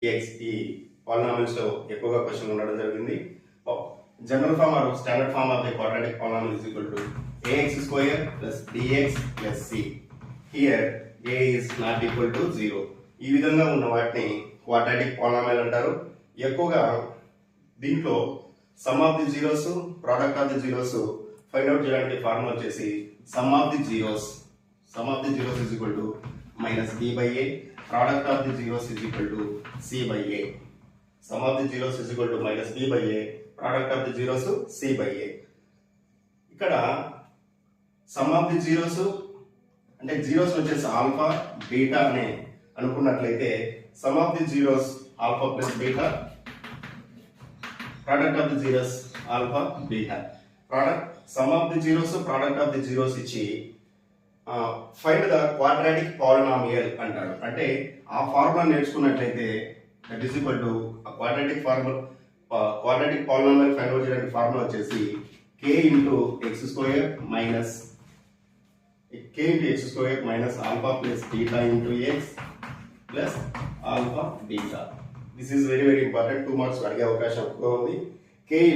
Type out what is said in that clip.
X ఈ polynomials లో ఎక్కువగా క్వశ్చన్ ఉండడం జరిగింది. General form or standard form of the quadratic polynomial is equal to ax square plus bx plus c. Here a is not equal to 0. ఈ విధంగా ఉన్న వాటిని క్వాడ్రాటిక్ పాలినామిల్ అంటారు. ఎక్కువగా దీంట్లో some of the zeros, product of the zeros find out చేయడానికి formula వచ్చేసి some of the zeros is equal to minus b by a, product of the zeros is equal to c by a. Sum of the zeros is equal to minus b by a, product of the zeros c by a. ఇక్కడ sum of the zeros అంటే zeros వచ్చేసి alpha beta అని అనుకున్నట్లయితే sum of the zeros alpha plus beta, product of the zeros alpha beta. Sum of the zeros product of the zeros ఇచ్చి find the quadratic polynomial అంటాడు. అంటే ఆ formula నేర్చుకున్నట్లయితే that is equal to quadratic polynomial find out చేయడానికి formula వచ్చేసి k into x square minus alpha plus beta into x plus alpha beta. This is very very important. 2 marks అడిగే అవకాశం ఎక్కువ ఉంది. k